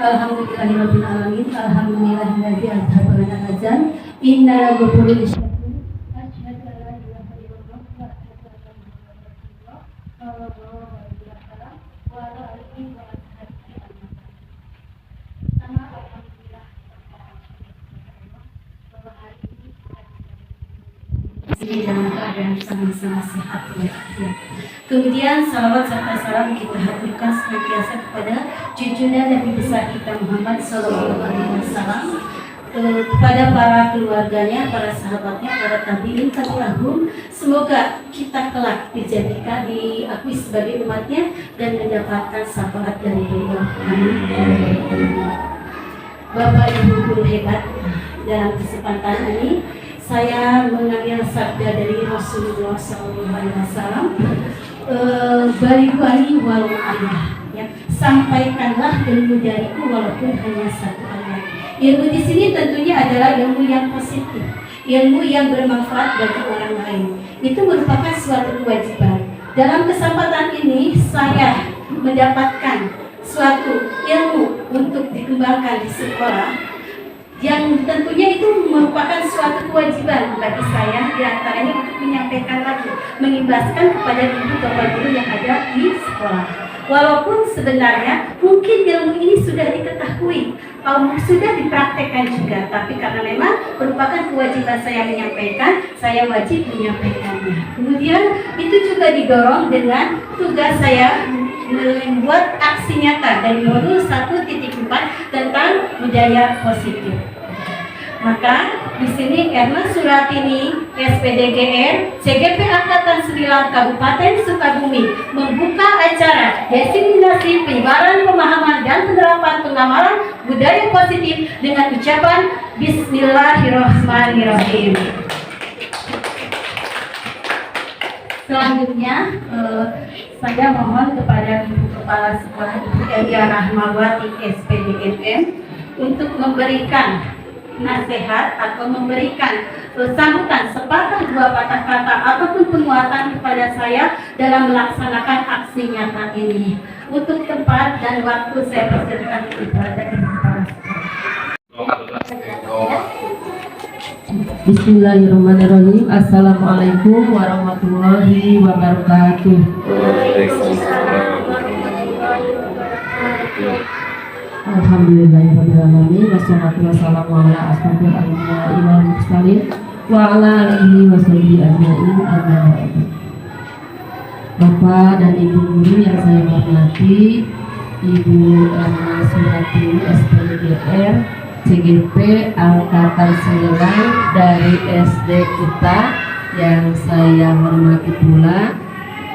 Alhamdulillahirabbil alamin. Alhamdulillahilladzi azhaba 'anil hazan. Inna ghafurun syakur. Asyhadu an la ilaha illallah wa asyhadu anna Muhammadar rasulullah. Sallallahu alaihi wasallam wa ala alihi wa ashabihi ajmain. Sama alhamdulillah bahwa hari ini kita dalam keadaan sama-sama sehat walafiat. Kemudian salawat serta salam kita haturkan senantiasa kepada junjungan Nabi besar kita Muhammad Sallallahu Alaihi Wasallam, kepada para keluarganya, para sahabatnya, para tabiin tabi'ahum. Semoga kita kelak dijadikan, diakui sebagai umatnya dan mendapatkan syafaat dari Allah. Amin. Bapak Ibu guru hebat, dalam kesempatan ini saya mengambil sabda dari Rasulullah SAW. Bari-bari walau ayah, ya, sampaikanlah ilmu dariku walaupun hanya satu ayat. Ilmu di sini tentunya adalah ilmu yang positif, ilmu yang bermanfaat bagi orang lain. Itu merupakan suatu kewajiban. Dalam kesempatan ini saya mendapatkan suatu ilmu untuk dikembangkan di sekolah, yang tentunya itu merupakan suatu kewajiban bagi saya, diantaranya untuk menyampaikan lagi, mengimbaskan kepada ibu bapak guru yang ada di sekolah. Walaupun sebenarnya mungkin ilmu ini sudah diketahui, sudah dipraktekkan juga, tapi karena memang merupakan kewajiban saya menyampaikan, saya wajib menyampaikannya. Kemudian itu juga didorong dengan tugas saya membuat aksi nyata dari modul 1.4 tentang budaya positif. Maka di sini Erna Suratini, SPDGR, CGP Angkatan 9 Kabupaten Sukabumi membuka acara diseminasi penyebaran pemahaman dan penerapan pengamalan budaya positif dengan ucapan Bismillahirrahmanirrahim. Selanjutnya saya mohon kepada Ibu Kepala Sekolah Ibu Elia Rahmawati SPDMM untuk memberikan nasihat atau memberikan sambutan sepatah dua patah kata ataupun penguatan kepada saya dalam melaksanakan aksi nyata ini. Untuk tempat dan waktu saya persilakan kepada Ibu Kepala Sekolah. Bismillahirrahmanirrahim. Assalamualaikum warahmatullahi wabarakatuh. Alhamdulillahirrahmanirrahim. Wassalatu wassalamu ala asyrofil anbiya'i wal mursalin wa ala alihi washabihi ajmain. Amma ba'du. Bapak dan Ibu guru yang saya hormati, Ibu Erna Suratini SPDGR CGP Angkatan 9 dari SD kita yang saya hormati pula.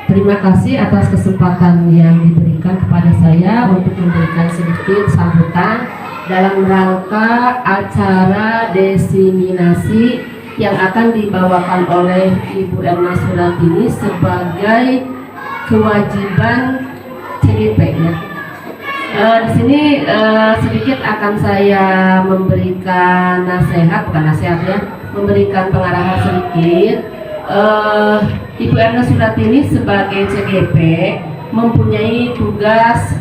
Terima kasih atas kesempatan yang diberikan kepada saya untuk memberikan sedikit sambutan dalam rangka acara diseminasi yang akan dibawakan oleh Ibu Erna Suratini sebagai kewajiban CGP ya. Di sini sedikit akan saya memberikan nasihat, bukan nasihat ya, memberikan pengarahan sedikit. Ibu Erna Suratini sebagai CGP mempunyai tugas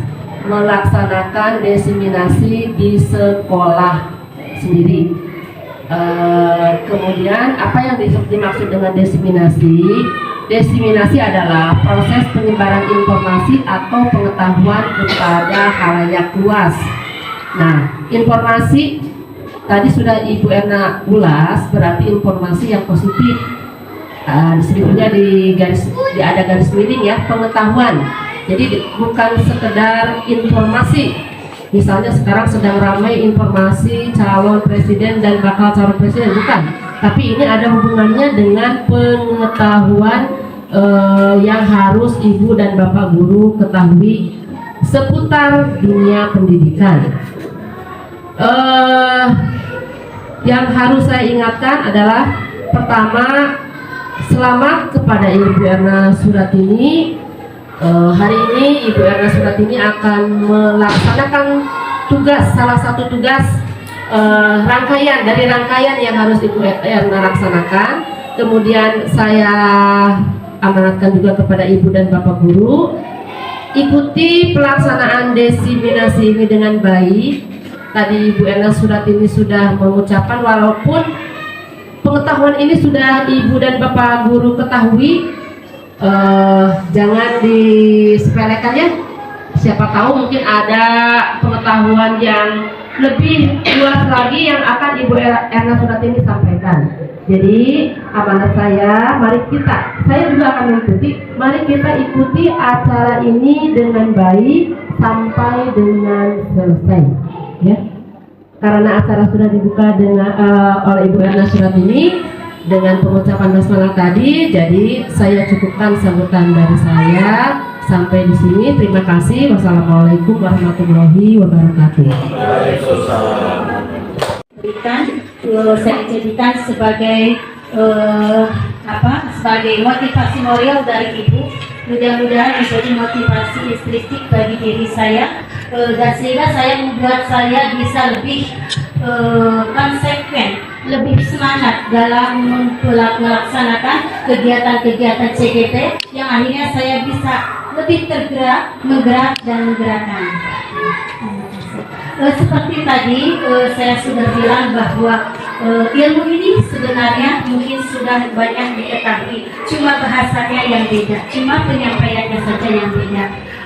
melaksanakan diseminasi di sekolah sendiri. Kemudian apa yang dimaksud dengan diseminasi? Diseminasi adalah proses penyebaran informasi atau pengetahuan kepada khalayak luas. Nah, informasi tadi sudah Ibu Erna ulas, berarti informasi yang positif. Disebutnya ada garis miring ya, pengetahuan. Jadi bukan sekedar informasi. Misalnya sekarang sedang ramai informasi calon presiden dan bakal calon presiden, bukan. Tapi ini ada hubungannya dengan pengetahuan yang harus Ibu dan Bapak guru ketahui seputar dunia pendidikan. Yang harus saya ingatkan adalah pertama, selamat kepada Ibu Erna Suratini. Hari ini Ibu Erna Suratini akan melaksanakan tugas, salah satu tugas rangkaian yang harus Ibu Erna laksanakan. Kemudian saya amanatkan juga kepada Ibu dan Bapak guru ikuti pelaksanaan diseminasi ini dengan baik. Tadi Ibu Erna Suratini sudah mengucapkan, walaupun pengetahuan ini sudah Ibu dan Bapak Guru ketahui, jangan disepelekan ya. Siapa tahu mungkin ada pengetahuan yang lebih luas lagi yang akan Ibu Erna Suratini sampaikan. Jadi amanat saya, saya juga akan mengikuti. Mari kita ikuti acara ini dengan baik sampai dengan selesai, ya. Karena acara sudah dibuka dengan oleh Ibu Erna Suratini dengan pengucapan basmalah tadi, jadi saya cukupkan sambutan dari saya. Sampai di sini, terima kasih. Wassalamualaikum warahmatullahi wabarakatuh. Saya jadikan sebagai sebagai motivasi moral dari Ibu. Mudah-mudahan menjadi motivasi listrik bagi diri saya, dan sehingga saya membuat saya bisa lebih konsekuen, lebih semangat dalam melaksanakan kegiatan-kegiatan CGT yang akhirnya saya bisa lebih tergerak, menggerak dan menggerakkan. Seperti tadi saya sudah bilang bahwa ilmu ini sebenarnya mungkin sudah banyak diketahui, cuma bahasanya yang beda, cuma penyampaiannya saja yang beda.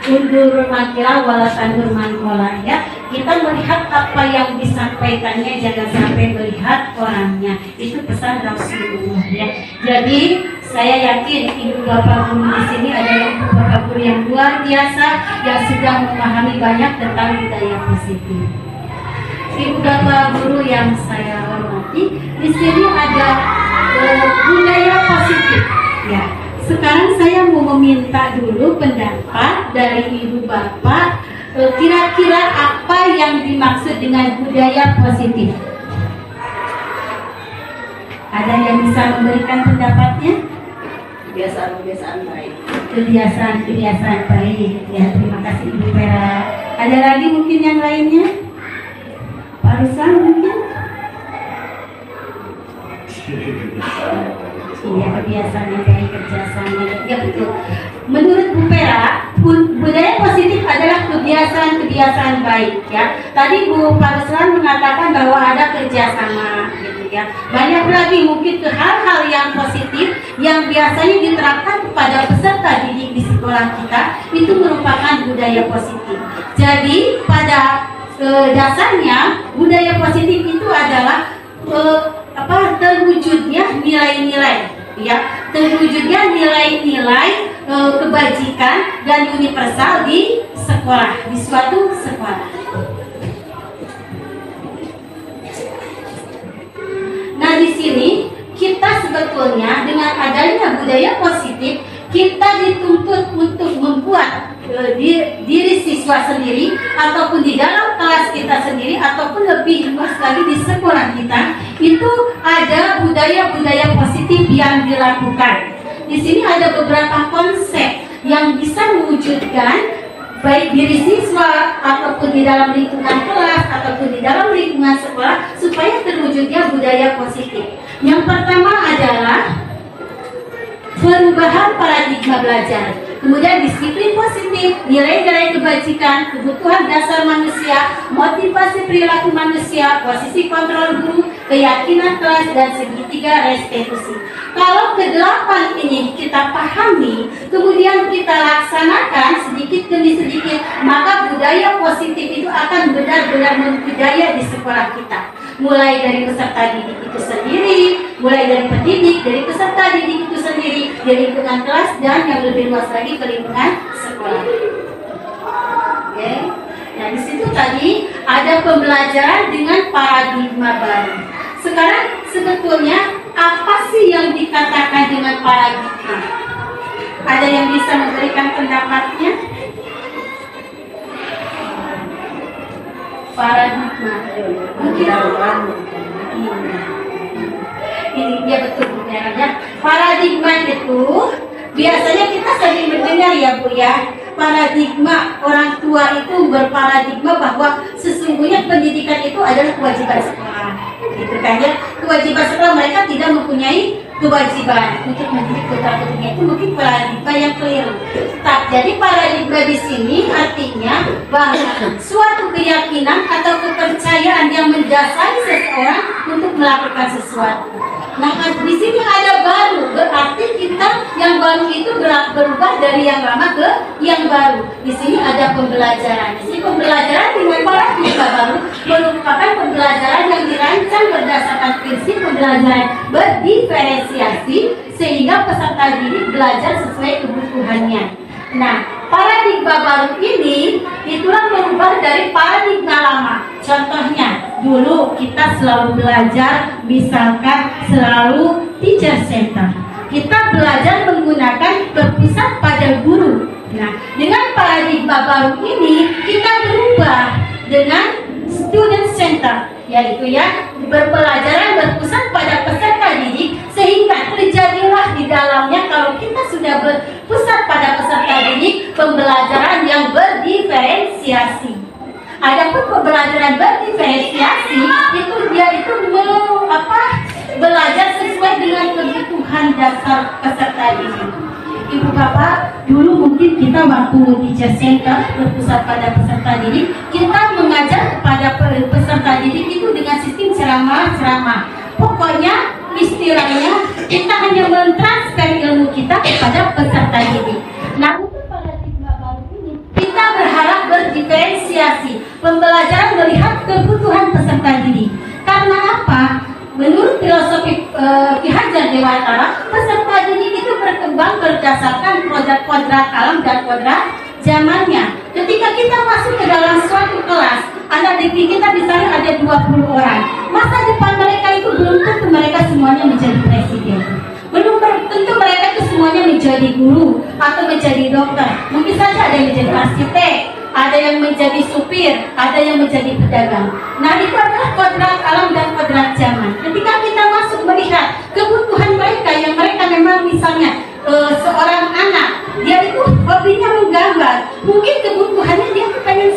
Undur mankira walasandur mankola, ya. Kita melihat apa yang disampaikannya, jangan sampai melihat orangnya. Itu pesan Rasulullah, ya. Jadi saya yakin ibu bapak guru di sini adalah ibu bapak guru yang luar biasa, yang sudah memahami banyak tentang budaya positif. Ibu bapak guru yang saya hormati, di sini ada budaya positif, ya. Sekarang saya mau meminta dulu pendapat dari ibu bapak, kira-kira apa yang dimaksud dengan budaya positif? Ada yang bisa memberikan pendapatnya? Kebiasaan-kebiasaan baik. Kebiasaan-kebiasaan baik. Ya, terima kasih Ibu Vera. Ada lagi mungkin yang lainnya? Pak Ruslan mungkin? Iya, kebiasaan yang baik, kerjasama. Ya betul. Menurut Bu Vera, budaya positif adalah kebiasaan-kebiasaan baik, ya. Tadi Bu Pak Ruslan mengatakan bahwa ada kerjasama, gitu ya. Banyak lagi mungkin ke hal-hal yang positif yang biasanya diterapkan kepada peserta didik di sekolah kita, itu merupakan budaya positif. Jadi pada dasarnya budaya positif itu adalah terwujudnya nilai-nilai, ya, terwujudnya nilai-nilai kebajikan dan universal di sekolah, di suatu sekolah. Nah, di sini kita sebetulnya dengan adanya budaya positif, kita dituntut untuk membuat diri siswa sendiri ataupun di dalam kelas kita sendiri ataupun lebih luas lagi di sekolah kita, itu ada budaya-budaya positif yang dilakukan. Di sini ada beberapa konsep yang bisa mewujudkan baik diri siswa ataupun di dalam lingkungan kelas ataupun di dalam lingkungan sekolah supaya terwujudnya budaya positif. Yang pertama adalah perubahan paradigma belajar, kemudian disiplin positif, nilai-nilai kebajikan, kebutuhan dasar manusia, motivasi perilaku manusia, posisi kontrol guru, keyakinan kelas, dan segitiga restitusi. Kalau kedelapan ini kita pahami, kemudian kita laksanakan sedikit demi sedikit, maka budaya positif itu akan benar-benar membudaya di sekolah kita. Mulai dari peserta didik itu sendiri, mulai dari pendidik, dari peserta didik itu sendiri, di lingkungan kelas, dan yang lebih luas lagi ke lingkungan sekolah. Oke. Nah, di situ tadi ada pembelajaran dengan paradigma baru. Sekarang sebetulnya apa sih yang dikatakan dengan paradigma? Ada yang bisa memberikan pendapatnya? Paradigma. Ini dia betul ya. Paradigma itu biasanya kita sering mendengar ya Bu ya. Paradigma, orang tua itu berparadigma bahwa sesungguhnya pendidikan itu adalah kewajiban sekolah. Gitu kan ya. Kewajiban sekolah, mereka tidak mempunyai kewajiban untuk mendidik putra putrinya itu mungkin paradigma yang keliru. Jadi paradigma di sini artinya bahwa suatu keyakinan atau kepercayaan yang mendasari seseorang untuk melakukan sesuatu. Nah, di sini ada baru, berarti kita yang baru itu berubah dari yang lama ke yang baru. Di sini ada pembelajaran. Di sini pembelajaran dengan paradigma baru merupakan pembelajaran yang dirancang berdasarkan prinsip pembelajaran berdiferensiasi sehingga peserta didik belajar sesuai kebutuhannya. Nah, paradigma baru ini itulah merubah dari paradigma lama. Contohnya, dulu kita selalu belajar, misalkan selalu teacher center. Kita belajar menggunakan berpusat pada guru. Nah, dengan paradigma baru ini kita berubah dengan student center, yaitu ya pembelajaran berpusat pada peserta didik, sehingga terjadilah di dalamnya kalau kita sudah berpusat pada peserta didik pembelajaran yang berdiferensiasi. Adapun pembelajaran berdiferensiasi itu belajar sesuai dengan kebutuhan dasar peserta didik. Ibu bapak, dulu mungkin kita waktu teacher center berpusat pada peserta didik, kita mengajar kepada peserta didik itu dengan sistem ceramah-ceramah. Pokoknya istilahnya kita hanya mentransfer ilmu kita kepada peserta didik. Nah, untuk paradigma baru ini kita berharap berdiferensiasi, pembelajaran melihat kebutuhan peserta didik. Karena apa? Menurut filosofi Ki Hajar Dewantara, peserta didik itu berkembang berdasarkan kodrat alam dan kodrat zamannya. Ketika kita masuk ke dalam suatu kelas, anak didik kita misalnya ada 20 orang, masa depan mereka itu belum tentu mereka semuanya menjadi presiden. Belum tentu mereka itu semuanya menjadi guru atau menjadi dokter. Mungkin saja ada yang menjadi arsitek, ada yang menjadi supir, ada yang menjadi pedagang. Nah, itu adalah kodrat alam dan kodrat zaman. Ketika kita masuk melihat kebutuhan mereka yang mereka memang misalnya seorang anak, dia itu hobinya menggambar. Mungkin kebutuhannya dia pengen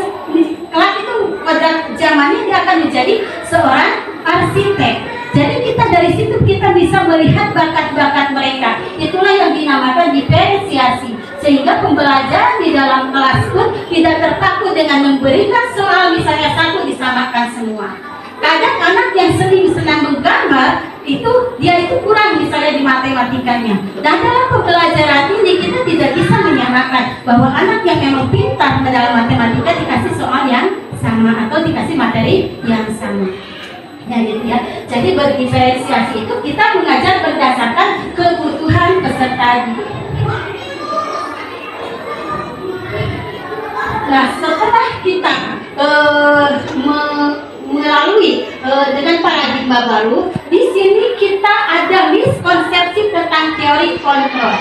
kelak itu kodrat zamannya dia akan menjadi seorang arsitek. Jadi kita dari situ kita bisa melihat bakat-bakat mereka. Itulah yang dinamakan diferensiasi. Sehingga pembelajaran di dalam kelas pun tidak terpaku dengan memberikan soal misalnya satu disamakan semua. Kadang anak yang senang menggambar dia itu kurang misalnya di matematikanya. Dan dalam pembelajaran ini kita tidak bisa menyamakan bahwa anak yang memang pintar dalam matematika dikasih soal yang sama atau dikasih materi yang sama. Ya, gitu ya. Jadi berdiferensiasi itu kita mengajar berdasarkan kebutuhan peserta didik. Nah, setelah kita melalui dengan paradigma baru, di sini kita ada miskonsepsi tentang teori kontrol.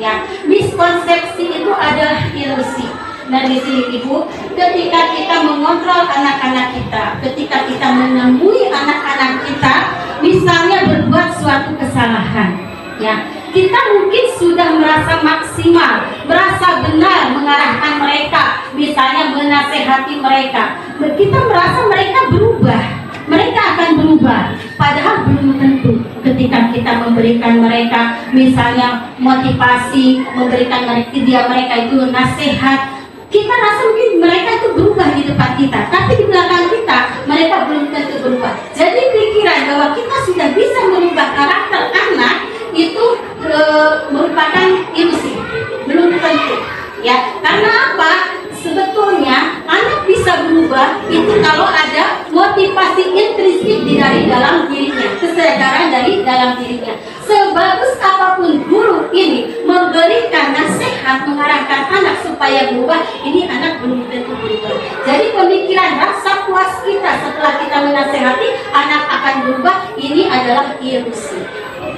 Ya, miskonsepsi itu adalah ilusi. Nah, di sini Ibu, ketika kita mengontrol anak-anak kita, ketika kita menemui anak-anak kita, misalnya berbuat suatu kesalahan, ya, kita mungkin sudah merasa maksimal, merasa benar mengarahkan mereka, misalnya menasehati mereka. Kita merasa mereka berubah, mereka akan berubah, padahal belum tentu. Ketika kita memberikan mereka, misalnya motivasi, memberikan mereka itu nasihat, kita rasa mungkin mereka itu berubah di depan kita, tapi di belakang kita mereka belum tentu berubah. Jadi pikiran bahwa kita sudah bisa merubah karakter anak itu merupakan ilusi, belum tentu. Ya, karena apa? Sebetulnya anak bisa berubah itu kalau ada motivasi intrinsik dari dalam dirinya, kesadaran dari dalam dirinya. Sebagus apapun guru ini memberikan nasihat, mengarahkan anak supaya berubah, ini anak belum tentu berubah. Jadi pemikiran rasa puas kita setelah kita menasehati anak akan berubah, ini adalah ilusi.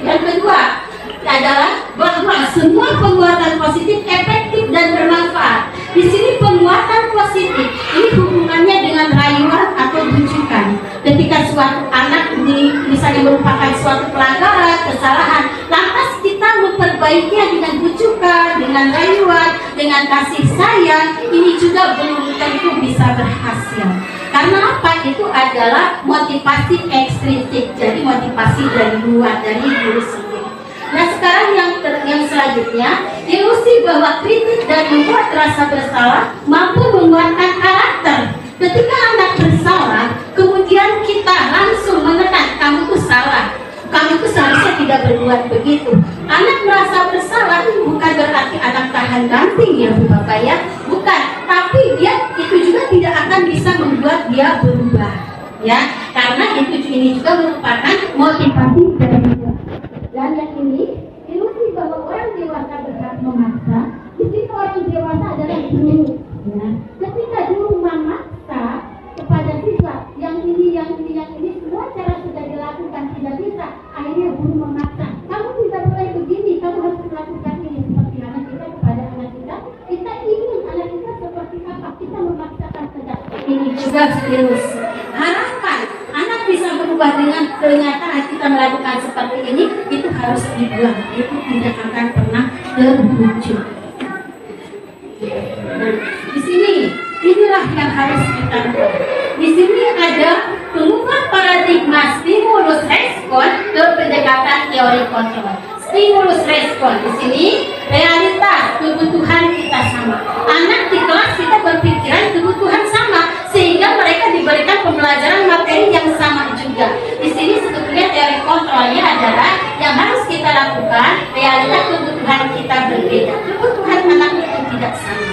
Yang kedua adalah bahwa semua penguatan positif efektif dan bermanfaat. Di sini penguatan positif ini hubungannya dengan rayuan atau bujukan. Ketika suatu anak misalnya merupakan suatu pelanggaran, kesalahan, lantas kita memperbaikinya dengan bujukan, dengan rayuan, dengan kasih sayang, ini juga belum tentu bisa berhasil. Karena apa? Itu adalah motivasi ekstrinsik, jadi motivasi dari luar, dari diri sendiri. Nah sekarang yang selanjutnya, ilusi bahwa kritik dan membuat rasa bersalah mampu menguatkan karakter. Ketika anak bersalah, kemudian kita langsung menekan, kamu tuh salah, kamu tuh seharusnya tidak berbuat begitu. Anak merasa bersalah bukan berarti anak tahan banting ya Bu Bapak ya, bukan. Tapi dia itu juga tidak akan bisa membuat dia berubah, ya. Karena ini juga merupakan motivasi dari dia. Dan yang ini, ilusi bahwa orang dewasa berhak memaksa. Di sini orang dewasa adalah guru. Ya. Ketika guru memaksa kepada siswa yang ini semua cara sudah dilakukan tidak bisa, akhirnya guru memaksa. Kamu tidak boleh begini, kamu harus melakukan ini seperti anak kita kepada anak kita. Kita ingin anak kita seperti apa? Kita memaksakan saja. Ini juga ilusi. Harapan anak bisa berubah dengan kenyataan kita melakukan seperti ini, itu harus dibuang, itu tidak akan pernah terwujud. Nah, di sini inilah yang harus kita lakukan. Di sini ada pengubah paradigma stimulus respon ke pendekatan teori kontrol. Stimulus respon di sini realitas kebutuhan kita sama. Anak di kelas kita berpikiran kebutuhan sama sehingga mereka diberikan pembelajaran materi yang sama juga. Di sini sebetulnya teori kontrolnya adalah yang harus kita lakukan realitas kebutuhan kita berbeda. Kebutuhan anak itu tidak sama.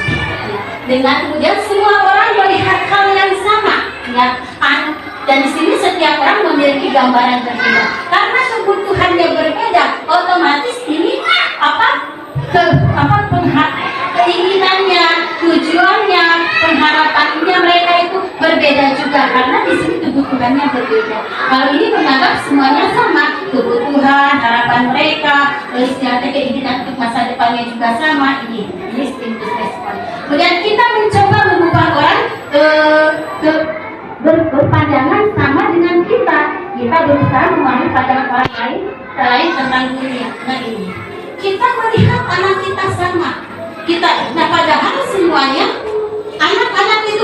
Dengan kemudian semua orang melihat hal yang sama, ya. Dan di sini setiap orang memiliki gambaran berbeda. Karena kebutuhannya berbeda, otomatis ini keinginannya, tujuannya, pengharapannya mereka itu berbeda juga karena di sini kebutuhannya berbeda. Kalau ini menganggap semuanya sama, kebutuhan, harapan mereka, ternyata keinginan untuk masa depannya juga sama. Ini stimulus respon. Kemudian kita mencoba mengubah orang berpandangan sama dengan kita. Kita berusaha memahami pandangan orang lain selain tentang dunia. Nah ini kita melihat anak kita sama. Nah padahal semuanya anak-anak itu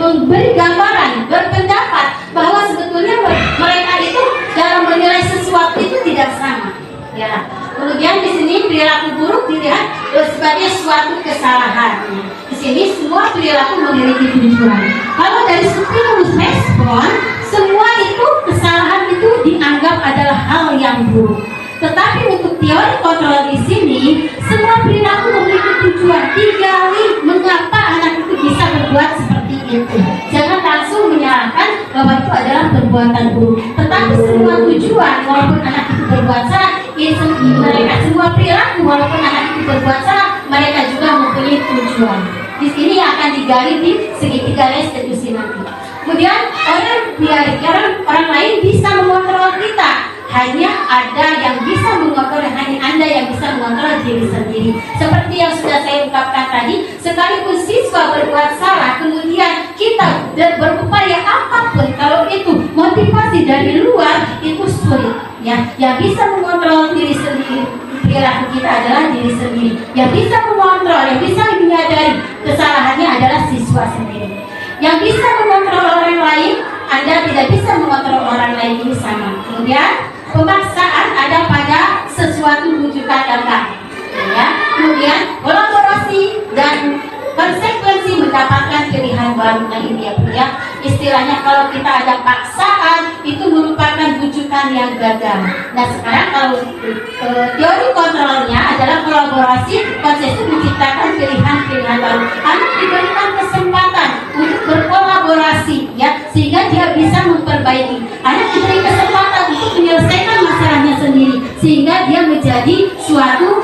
memberi gambaran, berpendapat bahwa sebetulnya mereka itu dalam menilai sesuatu itu tidak sama. Ya. Kemudian di sini perilaku buruk dilihat sebagai suatu kesalahan. Di sini semua perilaku memiliki tujuan. Kalau dari stimulus respon, semua itu kesalahan itu dianggap adalah hal yang buruk. Tetapi untuk teori kontrol di sini, semua perilaku memiliki tujuan. Digali mengapa anak itu bisa berbuat seperti itu. Jangan langsung menyalahkan bahwa itu adalah perbuatan buruk. Tetapi semua tujuan, walaupun anak itu berbuat salah, mereka semua perilaku walaupun anak itu berbuat salah, mereka juga mempunyai tujuan. Di sini akan digali di segitiga restitusi nanti. Kemudian orang lain bisa mengontrol kita. Hanya ada yang bisa mengontrol, hanya Anda yang bisa mengontrol diri sendiri. Seperti yang sudah saya ungkapkan tadi, sekalipun siswa berbuat salah, kemudian kita berupaya apapun, kalau itu motivasi dari luar, itu sulit. Ya, yang bisa mengontrol diri sendiri, perilaku kita adalah diri sendiri. Yang bisa mengontrol, yang bisa menyadari kesalahannya adalah siswa sendiri. Yang bisa mengontrol orang lain, Anda tidak bisa mengontrol orang lain ini sama. Kemudian pemaksaan ada pada sesuatu rujukan data, ya. Kemudian kolaborasi dan konsekuensi mendapatkan pilihan baru. Nah ini ya, istilahnya kalau kita ada paksaan itu merupakan rujukan yang gagal. Nah sekarang kalau teori kontrolnya adalah kolaborasi, konsekuensi menciptakan pilihan-pilihan baru. Anak diberikan kesempatan untuk berkolaborasi, ya, sehingga dia bisa memperbaiki. Anak diberi kesempatan untuk menyelesaikan masalahnya sendiri, sehingga dia menjadi suatu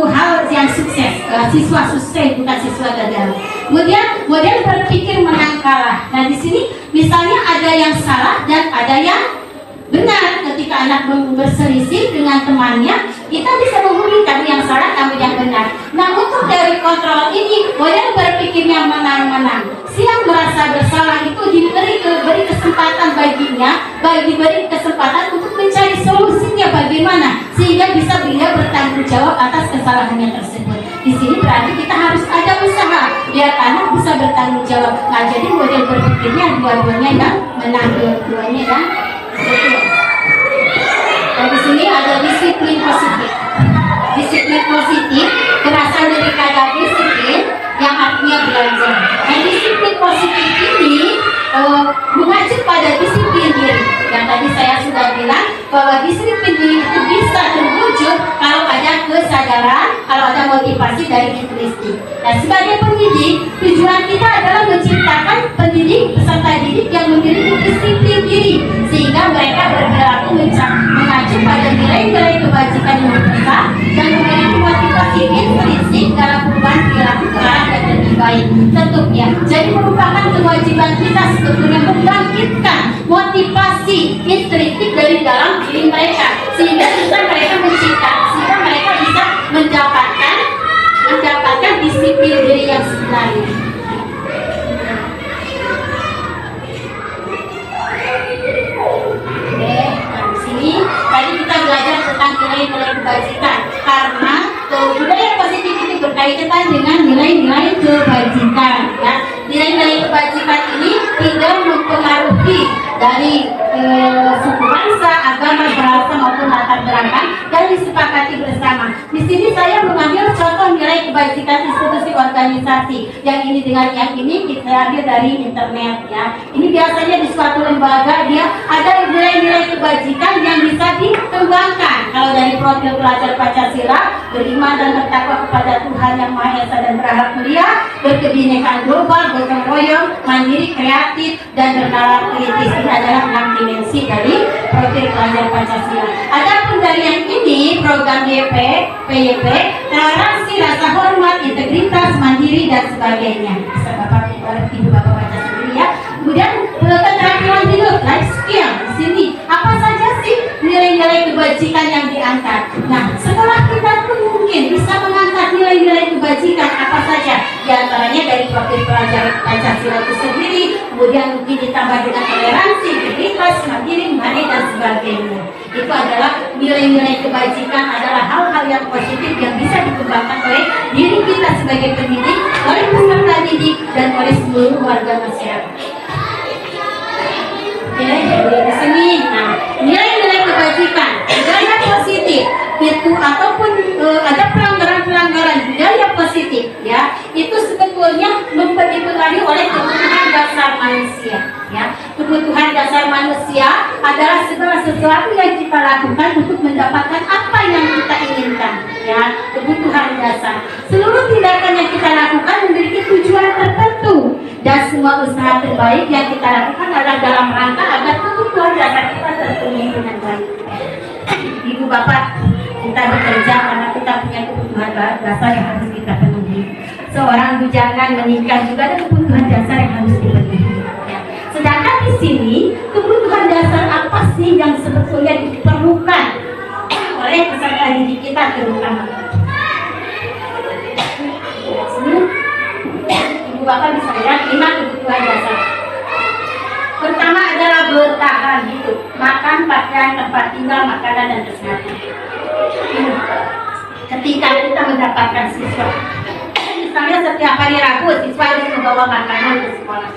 hal yang sukses. Siswa sukses bukan siswa gagal. Kemudian model berpikir menang kalah. Nah di sini misalnya ada yang salah dan ada yang benar. Ketika anak berselisih dengan temannya, kita bisa menghubungi kamu yang salah, kamu yang benar. Nah untuk dari kontrol ini, model berpikirnya menang-menang. Si yang merasa bersalah itu diberi kesempatan diberi kesempatan untuk mencari solusinya bagaimana, sehingga bisa dia bertanggung jawab atas kesalahannya tersebut. Di sini berarti kita harus ada usaha biar anak bisa bertanggung jawab. Nah jadi model berpikirnya dua-duanya yang menang, dua-duanya yang betul. Dan di sini ada disiplin positif. Disiplin positif berasal dari kata disiplin yang artinya belajar. Nah, disiplin positif ini mengacu pada disiplin diri. Yang tadi saya sudah bilang bahwa disiplin diri itu bisa terwujud kalau ada kesadaran, kalau ada motivasi dari intrinsik. Nah, sebagai pendidik, tujuan kita adalah menciptakan pendidik peserta didik yang memiliki disiplin diri, sehingga mereka berperilaku mengacu pada nilai-nilai kebajikan yang besar dan memiliki motivasi intrinsik dalam perubahan perilaku ke arah yang lebih baik. Tentunya, jadi merupakan kewajiban kita sebetulnya membangkitkan motivasi intrinsik dari dalam diri mereka, sehingga mereka bisa mendapatkan disiplin diri yang sebenarnya. Oke, nah di sini tadi kita belajar tentang nilai-nilai kebajikan, karena budaya positif itu berkaitan dengan nilai-nilai kebajikan. Ya, nilai-nilai kebajikan ini tidak mempengaruhi dari suku bangsa, agama, bahasa maupun latar belakang, dan disepakati bersama. Di sini saya mengambil contoh nilai kebajikan institusi organisasi. Yang ini dengan yang ini kita ambil dari internet, ya. Ini biasanya di suatu lembaga dia ada nilai-nilai kebajikan yang bisa dikembangkan. Kalau dari profil pelajar Pancasila, beriman dan bertakwa kepada Tuhan Yang Maha Esa dan berakhlak mulia, berkebinekaan global, gotong royong, mandiri, kreatif, dan bernalar kritis. Ini adalah 6 dimensi dari profil pelajar Pancasila. Adapun dari yang ini program PYP, toleransi, rasa hormat, integritas, mandiri, dan sebagainya. Bisa Ibu Bapak baca sendiri, ya. Kemudian keterampilan hidup, life skill. Di sini apa saja sih nilai-nilai kebajikan yang diangkat? Nah, setelah kita pun mungkin bisa mengangkat nilai-nilai kebajikan apa saja. Di antaranya dari profil pelajar Pancasila itu sendiri, kemudian mungkin ditambah dengan toleransi, integritas, mandiri, dan sebagainya. Itu adalah nilai-nilai kebajikan, adalah hal-hal yang positif yang bisa dikembangkan oleh diri kita sebagai pendidik, oleh peserta didik, dan oleh seluruh warga masyarakat. Jadi di sini, nah, nilai-nilai kebajikan, budaya positif itu ataupun ada pelanggaran-pelanggaran budaya positif, ya, itu sebetulnya dipengaruhi oleh kebutuhan dasar manusia, ya. Kebutuhan dasar manusia adalah segala sesuatu yang kita lakukan untuk mendapatkan apa yang kita inginkan, ya. Kebutuhan dasar. Seluruh tindakan yang kita lakukan memiliki tujuan tertentu, dan semua usaha terbaik yang kita lakukan adalah dalam rangka agar kebutuhan dasar kita terpenuhi dengan baik. Ibu Bapak, kita bekerja karena kita punya kebutuhan dasar yang harus kita penuhi. Seorang bujangan menikah juga ada kebutuhan dasar yang harus dipenuhi. Ya. Sedangkan di sini kebutuhan dasar apa sih yang sebetulnya diperlukan oleh peserta didik kita terutama? Sini, Ibu Bapak bisa lihat 5 kebutuhan dasar. Pertama adalah bertahan hidup, makan, pakaian, tempat tinggal, makanan, dan kesehatan. Ketika kita mendapatkan siswa, misalnya setiap hari Rabu siswa harus membawa makanan ke sekolah,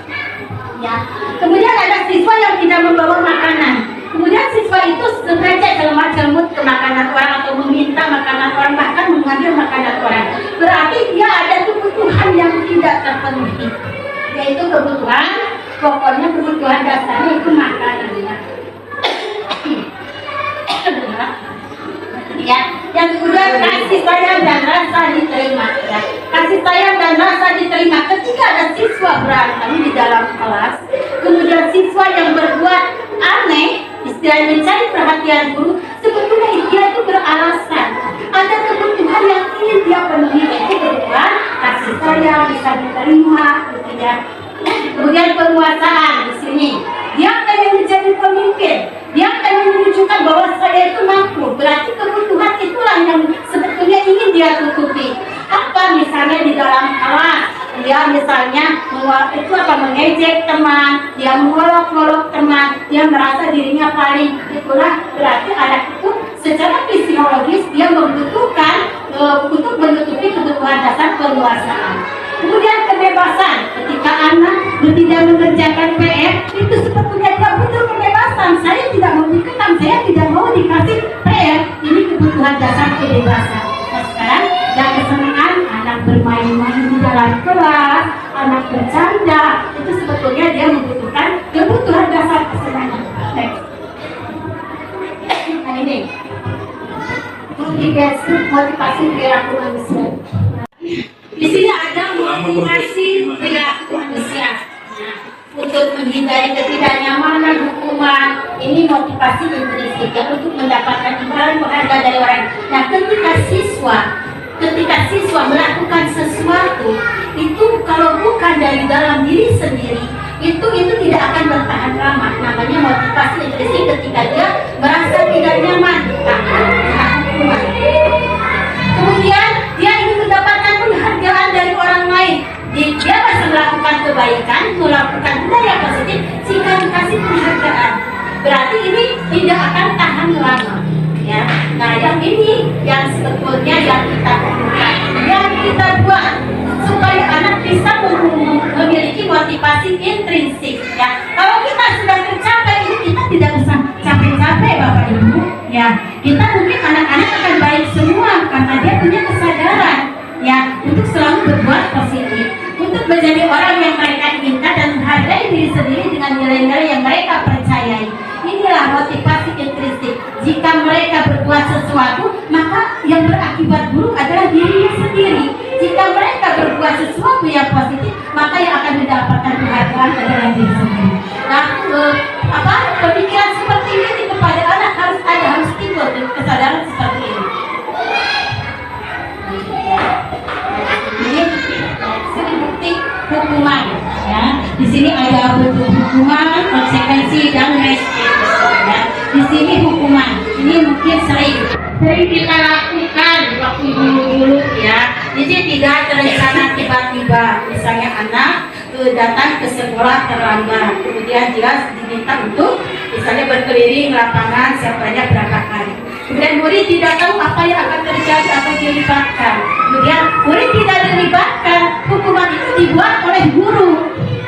ya. Kemudian ada siswa yang tidak membawa makanan, kemudian siswa itu sengaja celmat-celmut ke makanan orang atau meminta makanan orang, bahkan mengambil makanan orang. Berarti dia ada kebutuhan yang tidak terpenuhi, yaitu kebutuhan pokoknya, kebutuhan dasarnya itu makanan, ya. Yang kedua, kasih sayang dan rasa diterima, ya. Kasih sayang dan rasa diterima ketika ada siswa berantem di dalam kelas, kemudian siswa yang berbuat aneh, istilahnya mencari perhatian guru, sebetulnya dia itu beralasan ada kebutuhan yang ingin dia penuhi, yaitu kebutuhan kasih sayang bisa diterima, gitu, ya. Kemudian penguasaan di sini, dia pengen menjadi pemimpin, dia pengen menunjukkan bahwa saya itu mampu. Berarti kebutuhan itulah yang sebetulnya ingin dia tutupi. Apa misalnya di dalam kelas, dia misalnya mengejek teman, dia mengolok-olok teman, dia merasa dirinya paling, itulah berarti anak itu secara fisiologis dia membutuhkan untuk menutupi kebutuhan dasar penguasaan. Kemudian kebebasan, ketika anak tidak mengerjakan PR, itu sebetulnya dia butuh kebebasan. Saya tidak mau dikekang, saya tidak mau dikasih PR. motivasi perilaku manusia. Di sini ada motivasi perilaku manusia. Nah, untuk menghindari ketidaknyamanan hukuman, ini motivasi intrinsik ya, untuk mendapatkan imbalan berharga dari orang. Nah, ketika siswa melakukan sesuatu itu kalau bukan dari dalam diri sendiri, itu tidak akan bertahan lama. Namanya motivasi intrinsik ketika dia merasa tidak nyaman akan hukuman. Kemudian dia ingin mendapatkan penghargaan dari orang lain. Dia masih melakukan kebaikan, melakukan budaya positif jika dikasih penghargaan. Berarti ini tidak akan tahan lama. Ya. Nah, yang ini yang sebetulnya yang kita perlukan, yang kita buat supaya anak bisa memiliki motivasi intrinsik. Ya. Kalau kita sudah tercapai, ini kita tidak usah capek-capek, Bapak Ibu. Ya, kita mungkin anak-anak akan baik semua karena dia punya kesadaran ya untuk selalu berbuat positif, untuk menjadi orang yang mereka inginkan dan menghargai diri sendiri dengan nilai-nilai yang mereka percayai. Inilah motivasi intrinsik. Jika mereka berbuat sesuatu, maka yang berakibat buruk adalah dirinya sendiri. Jika mereka berbuat sesuatu yang positif, maka yang akan mendapatkan penghargaan adalah diri sendiri. Nah, pemikiran seperti ini kepada anak harus timbul kesadaran seperti ini. Ini bukti hukuman. Ya, di sini ada bentuk hukuman, konsekuensi dan restitusi. Ya. Di sini hukuman. Ini mungkin sering kita lakukan waktu dulu ya. Jadi tidak terencana tiba-tiba. Misalnya anak datang ke sekolah terlambat, kemudian dia diminta untuk misalnya berkeliling lapangan sebanyak berapa kali. Kemudian murid tidak tahu apa yang akan terjadi atau dilibatkan. Kemudian murid tidak dilibatkan, hukuman itu dibuat oleh guru.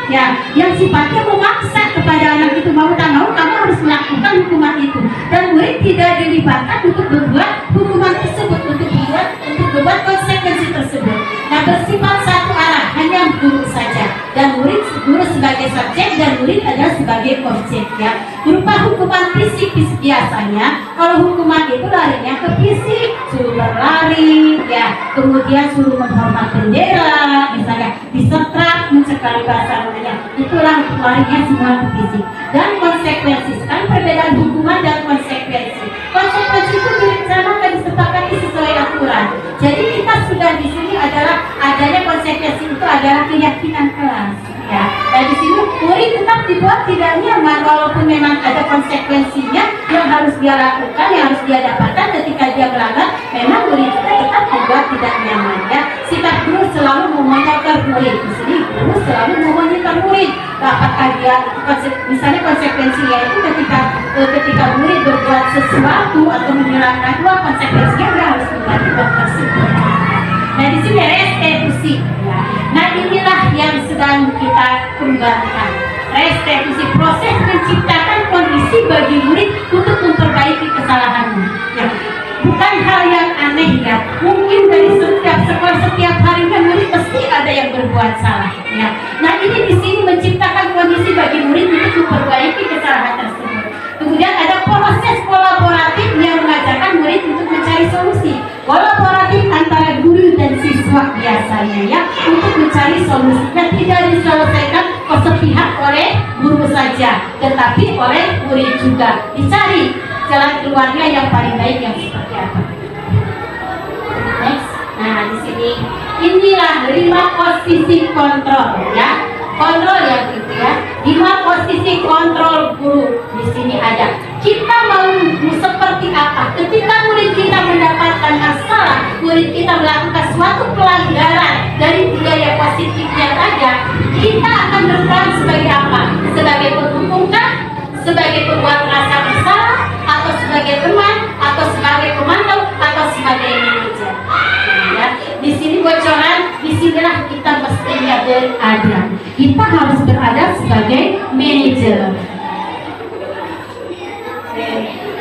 Ya, yang sifatnya memaksa kepada anak itu mau tak mau kamu harus melakukan hukuman itu. Dan murid tidak dilibatkan untuk berbuat hukuman tersebut, untuk membuat konsekuensi tersebut. Nah, bersifat satu arah, hanya guru saja. Dan guru sebagai subjek dan murid adalah sebagai objek ya. Berupa hukuman fisik biasanya. Kalau hukuman itu larinya ke fisik, suruh berlari ya, kemudian suruh menghormat bendera, misalnya disetrap, mencekali bahasa namanya. Itulah larinya semua ke fisik. Dan konsekuensi, sekarang perbedaan hukuman dan konsekuensi. Konsekuensi itu direncanakan, disepakati sesuai aturan. Jadi kita sudah di sini adalah adanya konsekuensi itu adalah keyakinan kelas. Ya, dan di sini murid tetap dibuat tidak nyaman walaupun memang ada konsekuensinya yang harus dia lakukan, yang harus dia dapatkan ketika dia melanggar. Memang murid kita tetap dibuat tidak nyaman. Ya, sikap guru selalu memonitor murid. Di sini guru selalu memonitor murid. Apakah dia misalnya konsekuensinya itu ketika murid berbuat sesuatu atau menyerahkan dua konsekuensinya dia harus mengganti tersebut. Nah, di sini restitusi. Ya. Nah, inilah yang sedang kita kembangkan. Restitusi, proses menciptakan kondisi bagi murid untuk memperbaiki kesalahannya. Ya. Bukan hal yang aneh ya. Mungkin dari setiap sekolah setiap harinya murid pasti ada yang berbuat salah. Ya. Nah, ini di sini menciptakan kondisi bagi murid untuk memperbaiki kesalahan tersebut. Kemudian ada proses kolaboratif yang mengajarkan murid untuk mencari solusi. Kolaboratif antara guru dan siswa biasanya ya, untuk mencari solusinya tidak diselesaikan sepihak oleh guru saja, tetapi oleh murid juga. Dicari jalan keluarnya yang paling baik yang seperti apa. Next. Nah, di sini inilah 5 posisi kontrol ya. Kontrol ya gitu ya. 5 posisi kontrol guru di sini ada. Kita mau seperti apa? Ketika murid kita mendapatkan masalah, murid kita melakukan suatu pelanggaran dari budaya positif yang ada, kita akan berperan sebagai apa? Sebagai pendukungkah? Sebagai pembuat rasa bersalah? Atau sebagai teman? Atau sebagai pemantau? Atau sebagai manajer? Ya, di sini bocoran, disinilah kita mestinya berada. Kita harus berada sebagai manajer.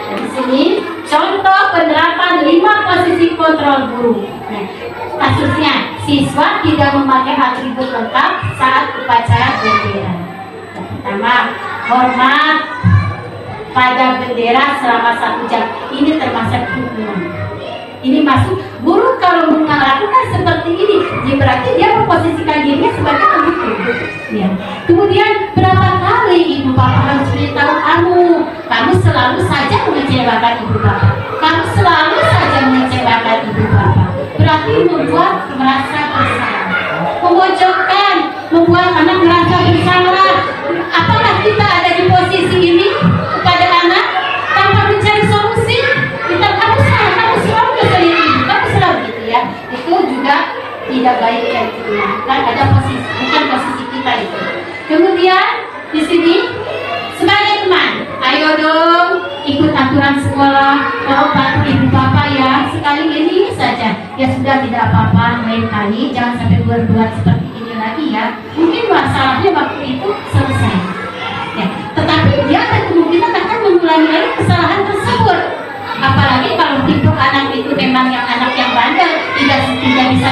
Di sini contoh penerapan 5 posisi kontrol guru. Nah, kasusnya siswa tidak memakai atribut lengkap saat upacara bendera. Pertama, hormat pada bendera selama 1 jam. Ini termasuk hukuman. Ini masuk kalau melakukan seperti ini, ya berarti dia memposisikan dirinya sebagai pemimpin. Ya. Kemudian berapa kali ibu bapak harus beritahu kamu selalu saja mengecewakan ibu bapak, kamu selalu saja mengecewakan ibu bapak. Berarti membuat merasa bersalah, memojokkan, membuat anak merasa bersalah. Apakah kita ada di posisi ini kepada anak tanpa mencari solusi? Kita kamu salah, kamu selalu ngeselin ibu, kamu selalu gitu ya. Itu juga tidak baik ya, gitu ya. Kan ada posisi, bukan posisi kita itu. Kemudian di sini sebagai teman, ayo dong ikut aturan sekolah, bantu ibu bapak ya. Sekali ini saja, ya sudah tidak apa-apa, lain kali jangan sampai berbuat seperti ini lagi ya. Mungkin masalahnya waktu itu selesai. Ya, tetapi dia ada kemungkinan akan mengulangi lagi kesalahan tersebut. Apalagi kalau tipe anak itu memang yang anak yang bandel, tidak bisa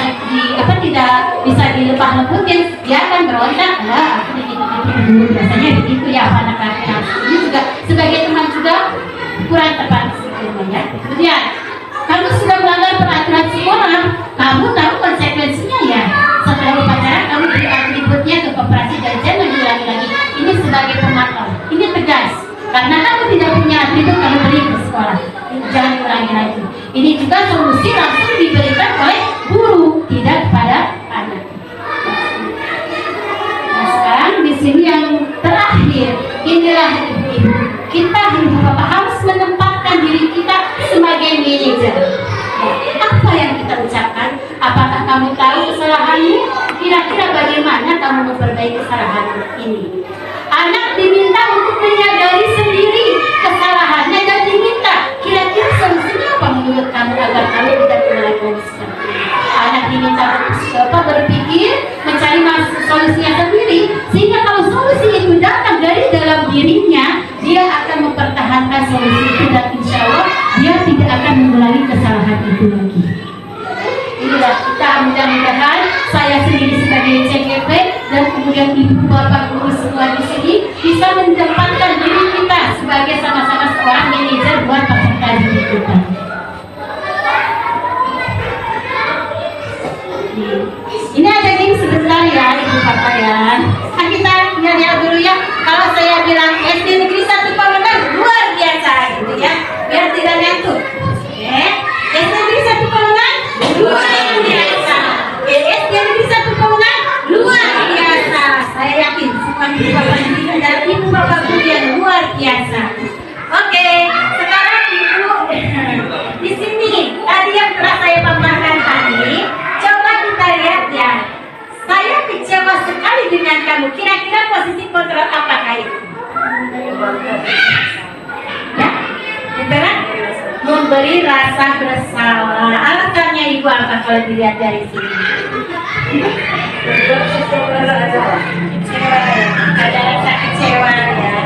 tidak bisa dilepah-leputin, dia akan berontak. Aku begitu biasanya begitu ya anak laki-laki. Ini juga sebagai teman juga kurang tepat sebenarnya. Kemudian kamu sudah melanggar peraturan sekolah, kamu tahu konsekuensinya ya. Setelah upacara kamu beri atributnya ke koperasi dan jangan diulangi lagi. Ini sebagai pemantau, ini tegas. Karena kamu tidak punya atribut, kamu beri ke sekolah. Jangan diulangi lagi. Ini juga solusi langsung diberikan oleh guru, tidak kepada anak. Nah, sekarang di sini yang terakhir, inilah ibu. Kita ibu bapak harus menempatkan diri kita sebagai manajer. Apa yang kita ucapkan? Apakah kamu tahu kesalahanmu? Kira-kira bagaimana kamu memperbaiki kesalahan ini? Anak diminta untuk menyadari sendiri kesalahannya dan diminta kira-kira solusinya apa menurut kamu agar kamu tidak melakukan seperti ini. Anak diminta untuk berpikir, mencari solusinya sendiri, sehingga kalau solusi itu datang dari dalam dirinya, dia akan mempertahankan solusi itu dan insya Allah dia tidak akan mengulangi kesalahan itu lagi. Inilah kita, mudah-mudahan saya sendiri sebagai CGP dan kemudian ibu bapak guru semua di sini bisa menempatkan diri kita sebagai sama-sama seorang manajer buat peserta didik kita. Ini ada game sebentar ya ibu bapak ya. Nah, kita lihat dulu ya. Kalau saya bilang SD Negeri 1 Pemenang luar biasa gitu ya, biar tidak ngantuk. SD Negeri 1 Pemenang luar biasa. SD Negeri 1 Pemenang luar biasa. Saya yakin semua ibu bapak dan ibu bapak guru yang luar biasa. Oke, sekarang ibu di sini tadi yang telah saya paparkan tadi, coba kita lihat ya. Saya kecewa sekali dengan kamu. Kira-kira posisi kontrol apakah itu? Ya, betul? Memberi rasa bersalah. Alasannya ibu apa kalau dilihat dari sini? Ada rasa kecewa ya.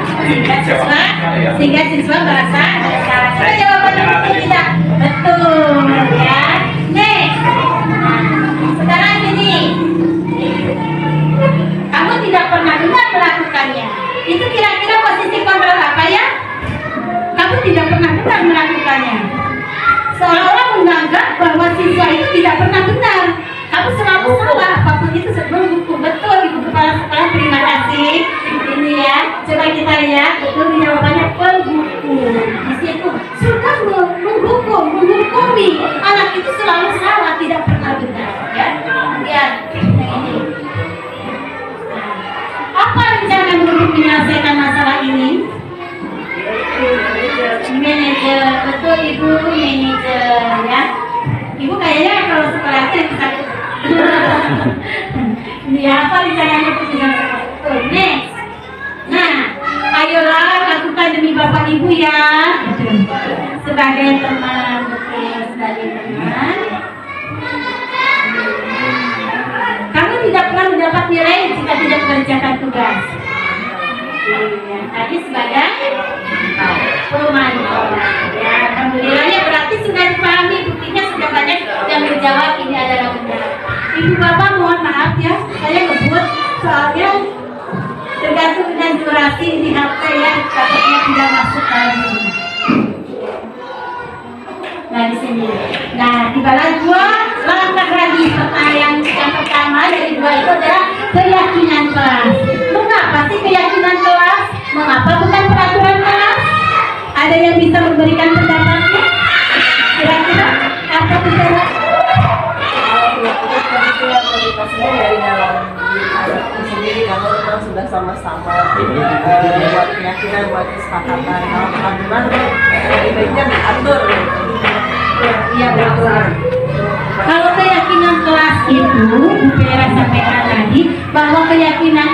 Sehingga siswa merasa bersalah. Coba jawabannya betul tidak? Betul ya. Next. Sekarang ini kamu tidak pernah benar melakukannya. Itu kira-kira posisi kontrol apa ya? Kamu tidak pernah benar melakukannya. Seolah-olah menganggap bahwa siswa itu tidak pernah benar. Kamu selalu salah. Apapun itu sebelum buku. Betul ibu kepala sekolah, terima kasih. Ini ya, coba kita lihat. Betul jawabannya penghukum. Di situ sudah menghukumi anak itu selalu salah, tidak pernah benar. Ya, lihat ini. Apa rencana untuk menyelesaikan masalah ini? Manajer, betul ibu, manajer ya. Ibu kayaknya kalau sekolah itu bisa. Ini apa rencananya untuk menyelesaikan? Next. Nah, ayolah lakukan demi bapak ibu ya. Sebagai teman, betul sebagai teman. Kamu tidak pernah mendapat nilai jika tidak mengerjakan tugas. Tadi sebagai pemantau. Ya, alhamdulillahnya berarti sudah dipahami, buktinya sudah banyak yang menjawab ini adalah benar. Ibu bapak mohon maaf ya, saya ngebut soalnya tergantung dengan durasi di HP ya, takutnya tidak masuk lagi. Nah di sini, nah di balas 2 keyakinan kelas. Mengapa sih keyakinan kelas? Mengapa bukan peraturan kelas? Ada yang bisa memberikan pendapatnya? Kira-kira apa pendapat? Motivasinya dari dalam diri anak itu sendiri, karena memang sudah sama-sama buat keyakinan, buat kesepakatan. Kalau peraturan lebih baiknya diatur. Iya betul. Kalau keyakinan kelas itu, Bu Vera sampaikan tadi bahwa keyakinan